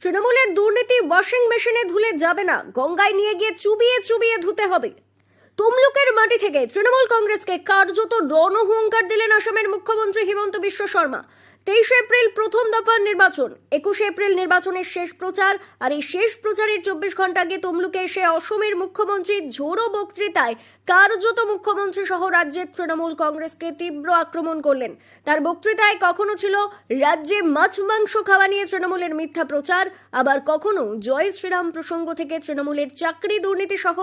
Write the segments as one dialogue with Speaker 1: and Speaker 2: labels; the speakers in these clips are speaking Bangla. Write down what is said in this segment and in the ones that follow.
Speaker 1: তৃণমূলের দুর্নীতি ওয়াশিং মেশিনে ধুলে যাবে না, গঙ্গায় নিয়ে গিয়ে চুবিয়ে চুবিয়ে ধুতে হবে। তমলুকের মাটি থেকে তৃণমূল কংগ্রেসকে কার্যত রণহুঙ্কার দিলেন আসামের মুখ্যমন্ত্রী হিমন্ত বিশ্ব শর্মা। 23 এপ্রিল প্রথম দফার নির্বাচন, 21 এপ্রিল নির্বাচনের শেষ প্রচার। আর এই শেষ প্রচারের 24 ঘন্টা আগে তমলুকে এসে অসমের মুখ্যমন্ত্রীর ঝোড়ো বক্তৃতায় কার্যত মুখ্যমন্ত্রী সহ রাজ্যের তৃণমূল কংগ্রেসকে তীব্র আক্রমণ করলেন। তার বক্তৃতায় কখনো ছিল রাজ্যে মাছ মাংস খাওয়া নিয়ে তৃণমূলের মিথ্যা প্রচার, আবার কখনো জয় শ্রীরাম প্রসঙ্গ থেকে তৃণমূলের চাকরি দুর্নীতি সহ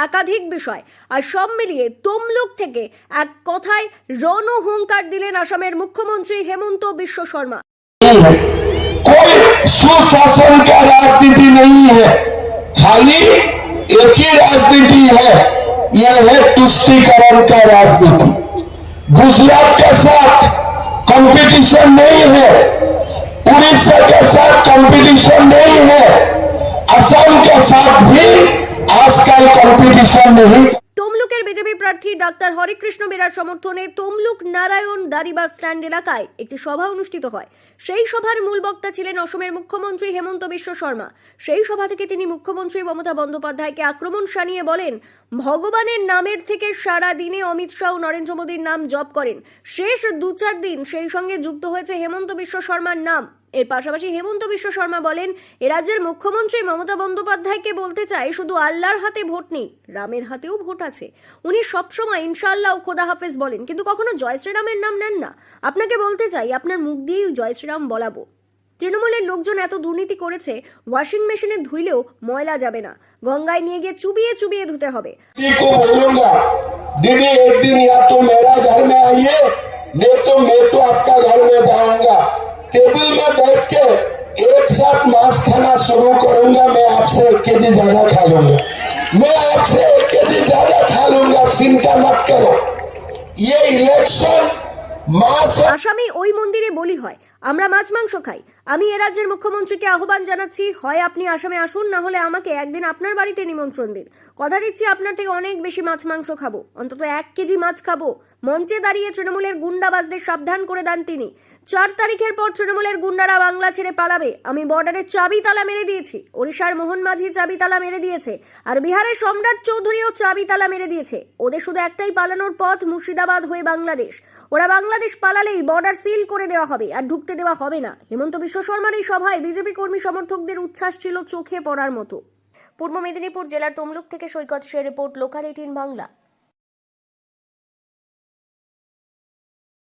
Speaker 1: একাধিক বিষয়। আর সব মিলিয়ে তমলুক থেকে এক কথায় রণহুঙ্কার দিলেন আসামের মুখ্যমন্ত্রী হেমন্ত বিশ্ব শর্মা।
Speaker 2: कोई सुशासन का राजनीति नहीं है, खाली एक ही राजनीति है, यह है तुष्टीकरण का राजनीति। गुजरात के साथ कंपटीशन नहीं है, उड़ीसा के साथ कंपटीशन नहीं है, असम के साथ भी आजकल कंपटीशन नहीं।
Speaker 1: তমলুকের বিজেপি প্রার্থী ডাক্তার হরিকৃষ্ণ বেরার সমর্থনে তমলুক নারায়ণ দারি বাস স্ট্যান্ড এলাকায় একটি সভা অনুষ্ঠিত হয়। সেই সভার মূল বক্তা ছিলেন অসমের মুখ্যমন্ত্রী হেমন্ত বিশ্ব শর্মা। সেই সভা থেকে তিনি মুখ্যমন্ত্রী মমতা বন্দ্যোপাধ্যায়কে আক্রমণ শানিয়ে বলেন, ভগবানের নামের থেকে সারা দিনে অমিত শাহ ও নরেন্দ্র মোদীর নাম জপ করেন, শেষ 2-4 দিন সেই সঙ্গে যুক্ত হয়েছে হেমন্ত বিশ্ব শর্মার নাম। এর পাশাপাশি হেমন্ত বিশ্ব শর্মা বলেন, এ রাজ্যের মুখ্যমন্ত্রী মমতা বন্দ্যোপাধ্যায়কে বলতে চায়, শুধু আল্লাহর হাতে ভোট নেই, রামের হাতেও ভোট আছে। উনি সবসময় ইনশাআল্লাহ ও খোদা হাফেজ বলেন, কিন্তু কখনো জয় শ্রীরামের নাম নেন না। আপনাকে বলতে চাই, আপনার মুখ দিয়েই জয় শ্রীরাম বলাবো। তৃণমূলের লোকজন এত দুর্নীতি করেছে, ওয়াশিং মেশিনে ধুইলেও ময়লা যাবে না, গঙ্গায় নিয়ে গিয়ে চুবিয়ে চুবিয়ে ধুতে হবে।
Speaker 2: दीदी एक दिन या तो मेरा घर में आइए, नहीं तो मैं तो आपका घर में जाऊंगा, टेबल में बैठ के एक साथ मांस खाना शुरू करूंगा। मैं आपसे 1 केजी ज्यादा खा लूंगा, मैं आपसे 1 केजी ज्यादा खा लूंगा, चिंता मत करो। ये इलेक्शन मांस।
Speaker 1: আসামে ওই মন্দিরে বলি হয়, আমরা মাছ মাংস খাই। আমি এ রাজ্যের মুখ্যমন্ত্রীকে আহ্বান জানাচ্ছি, হয় আপনি আসামে আসুন, না হলে আমাকে একদিন আপনার বাড়িতে নিমন্ত্রণ দিন। কথা দিচ্ছি আপনার থেকে অনেক বেশি মাছ মাংস খাবো, অন্তত 1 কেজি মাছ খাবো। মঞ্চে দাঁড়িয়ে তৃণমূলের গুন্ডাবাজদের সাবধান করে দেন তিনি। 4 তারিখের পর তৃণমূলের গুন্ডারা বাংলা ছেড়ে পালাবে। আমি বর্ডারের চাবি তালা মেরে দিয়েছি, ওড়িশার মোহন মাঝি চাবি তালা মেরে দিয়েছে, আর বিহারের সম্রাট চৌধুরীও চাবি তালা মেরে দিয়েছে। ওদের শুধু একটাই পালানোর পথ, মুর্শিদাবাদ হয়ে বাংলাদেশ। ওরা বাংলাদেশ পালালেই বর্ডার সিল করে দেওয়া হবে, আর ঢুকতে দেওয়া হবে না। হেমন্ত বিশ্ব শর্মার এই সভায় বিজেপি কর্মী সমর্থকদের উচ্ছ্বাস ছিল চোখে পড়ার মতো। পূর্ব মেদিনীপুর জেলার তমলুক থেকে সৈকত শের রিপোর্ট, লোকাল 18 বাংলা।